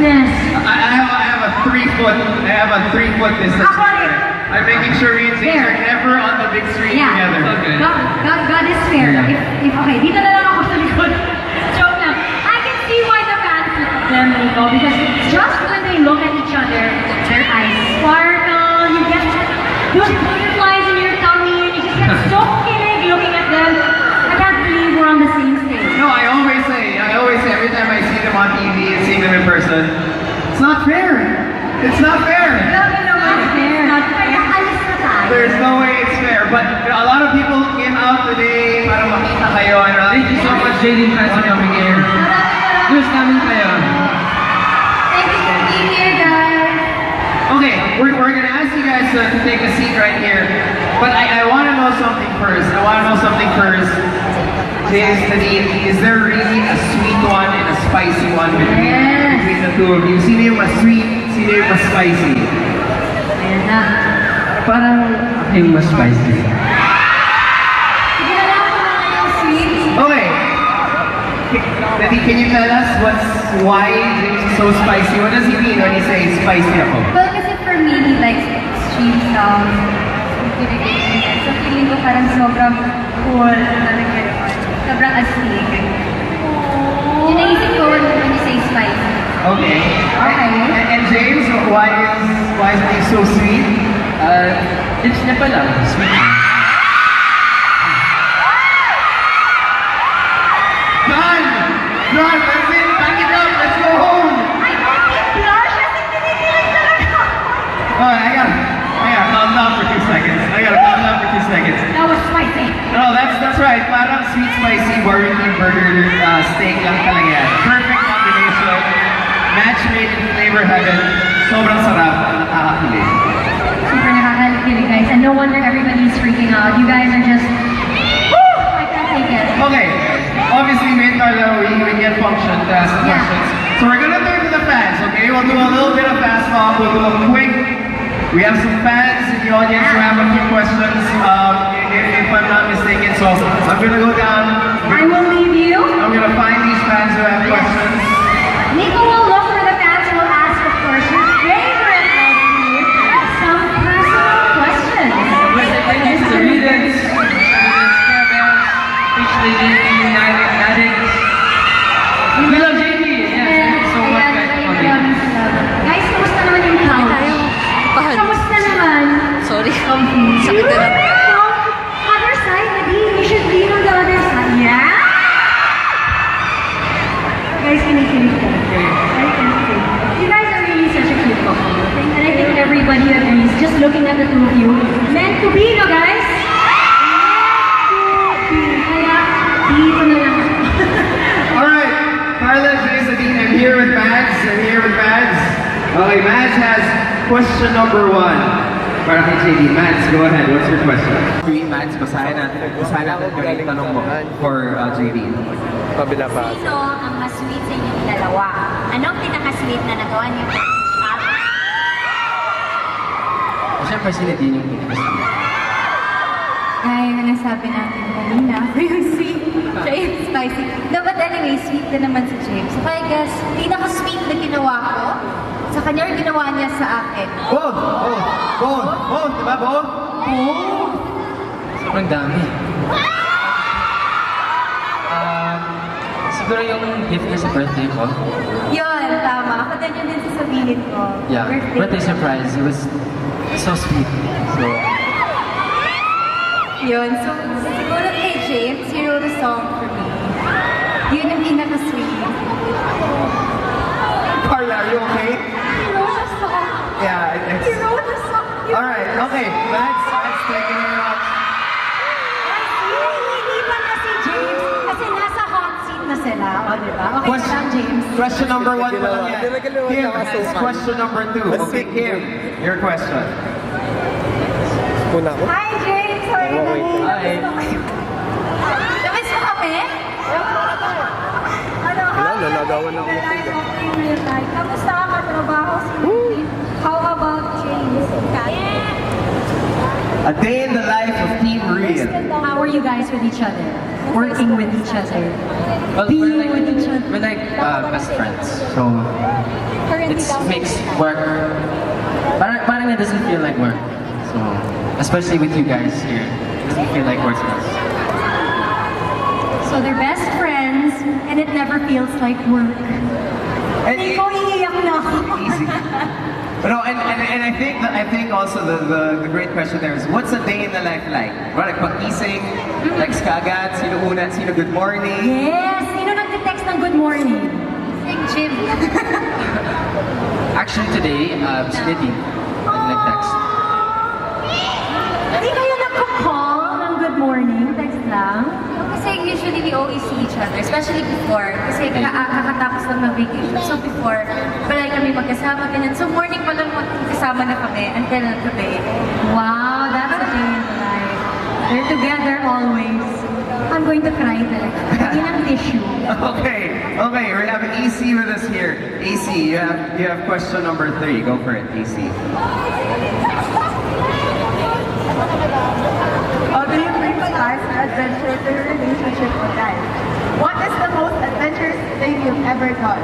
Fitness. I have a 3-foot distance. I'm making sure we and James are never on the big screen together. Okay. God is fair. If okay, dito na lang ako sa likod. Joke lang. I can see why the fans look at them, Nico, because just when they look at each other, their eyes sparkle, you get those butterflies in your tummy, and you just get so kilig looking at them. I can't believe we're on the same stage. No, I always say every time I see them on TV and see them in person, it's not fair. It's not fair. Grabe naman, fair. Not fair. Alis na tayo. There's no way it's fair. But a lot of people came out today para makita kayo. Thank you so much, JD fans, for coming here. Gusto namin kayo. Thank you for being here, guys. Okay, we're gonna ask you guys to take a seat right here. But I want to know something first. James, Nadine, is there really a sweet one and a spicy one between the two of you? Sino yung mas sweet, sino yung mas spicy? Ayan na. Parang ako yung mas spicy. Sige na lang ako na yung sweet. Okay. Nadine, can you tell us why James is so spicy? What does he mean when he says spicy ako? Well, kasi for me, he likes extreme sounds. So feeling ko parang sobrang cool talaga. Sobrang astig. Yun ang isip ko when you say spicy. Okay. Okay. And James, why is he so sweet? It's niya pa lang. Sweet. Done! That's it! Back it up! Let's go home! I can't be blush kasi kinikilig talaga. Alright, I gotta calm down for 2 seconds. That was spicy. No, that's right. Parang sweet, spicy, barbecue burger, steak lang talaga yan. Perfect combination. Match made in flavor heaven. Sobrang sarap. Nakakakilig. Super nakakakilig, guys. And no wonder everybody's freaking out. You guys are just, woo! I can't take it. Okay. Obviously, me and Carlo, we get function to ask questions. So we're gonna turn to the fans, okay? We'll do a little bit of fast talk. We'll do a quick. We have some fans in the audience who have a few questions, if I'm not mistaken. So I'm gonna go down. I will leave you. I'm gonna find these fans who have questions. Nico will look for the fans who will ask, of course, your favorite love team some personal questions. Ladies, the Readers, Fish Lady, Addicts. We love JP. Yes, thank you so much, guys, for coming. Guys, kamusta naman yung couch? Kamusta naman? Sorry. Sakit na lang. Other side, Nadine. You should be on the other side. Yeah? Guys, kinikilig ka. You guys are really such a cute couple. And I think everybody agrees, just looking at the two of you. Meant to be, no guys? Meant to be. Kaya, dito na lang. Alright, Carla, James, Nadine, I'm here with Mads. Okay, Mads has question number 1. Para kay JD. Mads, go ahead. What's your question? Mads, basahin natin yung tanong mo for JD. Kabila pa. Sino ang mas sweet sa inyong dalawa? Anong pinaka-sweet na nagawa niyo? Siyempre sila din yung pinaka-sweet. Gaya na nasabi natin kanina, yung sweet, siya yung spicy. No, but anyway, sweet na naman si James. So I guess, pinaka-sweet na ginawa ko, sa kanya rin ginawa niya sa akin. Both! Diba both? Sobrang dami. Siguro yung gift niya sa birthday ko. Yun, tama. Ako din yun din sasabihin ko. Yeah, birthday surprise. It was so sweet. So, Yun, so siguro kay James, he wrote a song for me. Yun yung pinaka-sweet. Carla, are you okay? He wrote a song. Yeah, He wrote a song. Alright, okay. Mads, taking it up. Iniipan na si James kasi nasa hot seat na sila. O, diba? Okay na lang, James. Question number 1 pa lang yan. Kim has question number 2. Okay, Kim, your question. Una ko. Hi, James! Sorry na Hi. Namiss mo kami? Ano, Wala, nalagawan ako. Kamusta ka katrabaho si Nadine? How about James? A day in the life of Team Real. How are you guys with each other? Working with each other? well, Being with each other? we're like best friends. So, it makes work, parang it doesn't feel like work. So, especially with you guys here, it doesn't feel like work to us. So they're best friends, and it never feels like work. And Hindi ko iiyak na ako. Easy. No, and I think also the great question there is, what's a day in the life like? Right, pag-ising, text ka agad, sino una, sino good morning. Yes! Sino nagte-text ng good morning? Jim. Actually today, si Nadine, nag-text. Hindi kayo nagko-call ng good morning? Text lang? Kasi usually we always see each other, especially before. Kasi kakatapos lang ng vacation. So before, palagi kami magkasama, ganyan. So morning pa lang magkasama na kami until gabi. Wow, that's a day in the life. They're together always. I'm going to cry talaga. Kaya ng tissue. Okay, we have AC with us here. AC, you have question number 3. Go for it, AC. How do you bring life and adventure to your relationship or life? What is the most adventurous thing you've ever done?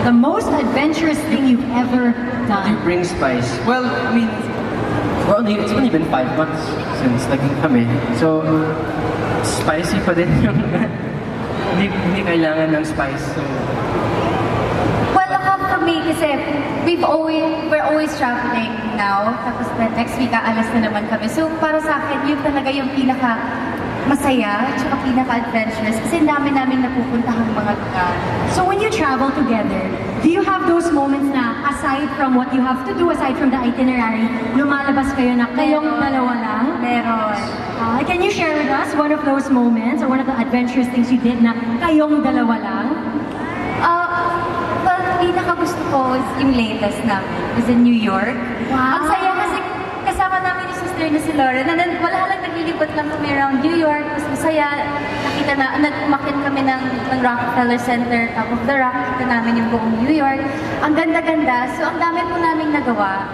The most adventurous thing you've ever You done. bring spice. Well, I mean, it's only been 5 months since naging kami. So, spicy pa din yung hindi kailangan ng spice. So, Well, for me, kasi we're always traveling now. Tapos next week, aalas na naman kami. So, para sa akin, yun talaga yung pinaka masaya, tsaka pinaka-adventurous. Kasi ang dami namin napupuntahang mga lugar. So when you travel together, do you have those moments na aside from what you have to do, aside from the itinerary, lumalabas kayo na kayong dalawa lang? Meron. Can you share with us one of those moments or one of the adventurous things you did na kayong dalawa lang? Well, pinaka-gusto ko is yung latest namin. It was in New York. Wow. Ang saya kasi kasama namin yung sister na si Lauren. And then, wala lang naglilibot lang kami around New York. Mas masaya. Nakita na, umakit kami ng Rockefeller Center, top of the rock. Nakita namin yung buong New York. Ang ganda-ganda. So, ang dami po namin nagawa.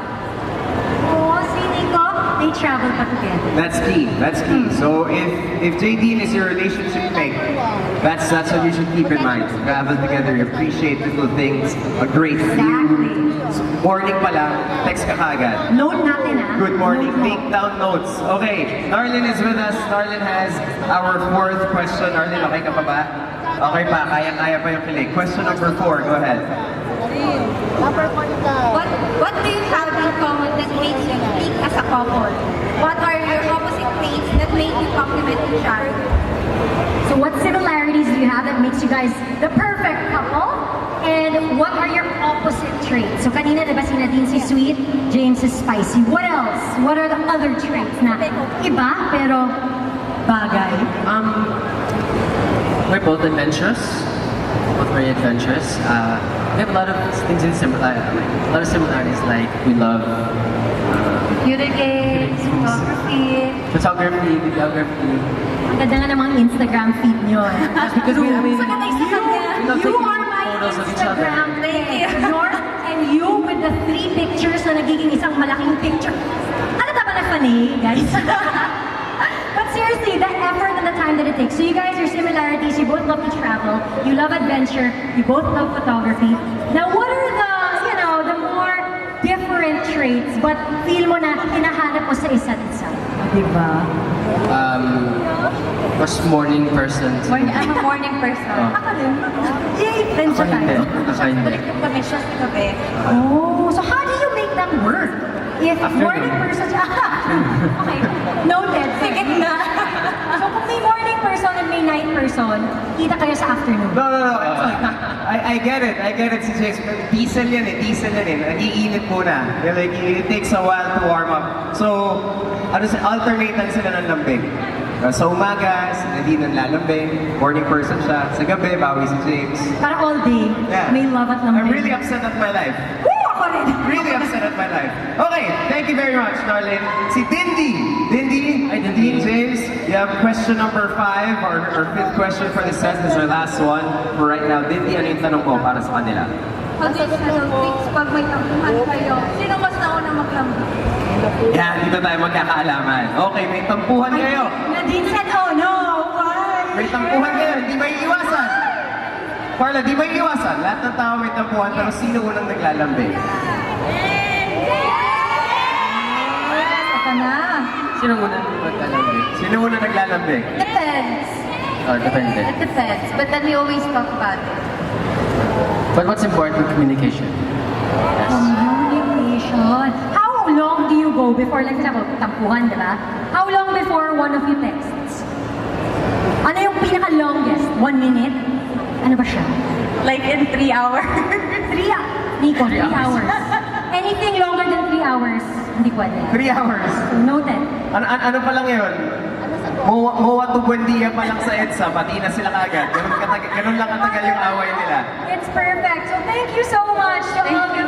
Oh, si Nico, they travel pa together. That's key. That's key. So if JD is your relationship mate, that's what you should keep in mind. Travel together, you appreciate little things, a great view. Exactly. So, morning pa lang, text ka kagad. Note natin Good morning. Note. Take down notes. Okay, Darlene is with us. Darlene has our 4th question. Darlene, okay ka pa ba? Okay pa, kaya pa yung kilig. Question number 4, go ahead. What do you have in common that makes you click as a couple? What are your opposite traits that make you complement each other? So what similarities do you have that makes you guys the perfect couple? And what are your opposite traits? So kanina diba si Nadine si sweet, James is spicy. What else? What are the other traits na iba pero bagay? we're both adventurous. Both very adventurous. We have a lot of things in a lot of similarities. Like we love Computer games, photography. videography. Ang ganda nga namang Instagram feed nyo. Because we, I mean, Saka na isa sa kanya. we love You taking are my photos of each other. Instagram page. And you with the 3 pictures na nagiging isang malaking picture. Ano ba na funny, guys? But seriously, the effort and the time that it takes. So you guys, your similarities, you both love to travel, you love adventure, you both love photography. Now, what are the more different traits but feel mo na hinahanap mo sa isa't isa? Diba? Was morning person. I'm a morning person. Oh. Ako din. Yay! Friends Ako hindi. tayo. Ako hindi. Balik kami siya sa gabi. Oh, so how do you make that work? If Afternoon. morning person, okay, noted. Sige na. So kung may morning person and may night person, kita kayo sa afternoon. No. I get it. Si James. Diesel yan eh. Nag-iinit muna. Like, it takes a while to warm up. So, alternatean sila ng lambing. Sa umaga, si Nadine ang lalambing. Morning person siya. Sa gabi, bawi si James. Para all day, Yeah. may love at lambing. I'm really upset at my life. Woo! Ako rin. Really upset at my life. Okay, thank you very much, Darlene. Si Dindy. Hi, Dindy. James, you have question number 5, or 5th question for the set. This is our last one for right now. Dindy, ano yung tanong mo para sa kanila? How do you settle things pag may tampuhan kayo? Sino mas nauna maglambing? Yan, dito tayo magkakaalaman. Okay, may tampuhan kayo. Nadine said, oh no, why? May tampuhan kayo, hindi may iwasan. Carla, di may iwasan. Lahat ng tao may tampuhan. magkatampuhan, pero sino unang naglalambing? Ito na. Sino muna magkalambing? Sino unang naglalambing? Depends. Oh, depende. It depends. But then we always talk about it. But what's important? Communication. Yes. Communication. How long do you go before, like, for example, tampuhan, di ba? How long before one of you texts? Ano yung pinaka-longest? 1 minute? Ano ba siya? Like in 3 hours. 3 Nico, 3 hours. Anything longer than 3 hours, hindi pwede. 3 hours. So, noted. Ano pa lang yun? Mowa to Buendia pa lang sa EDSA, pati na sila kagad. Ganun lang katagal yung away nila. It's perfect. So thank you so much to all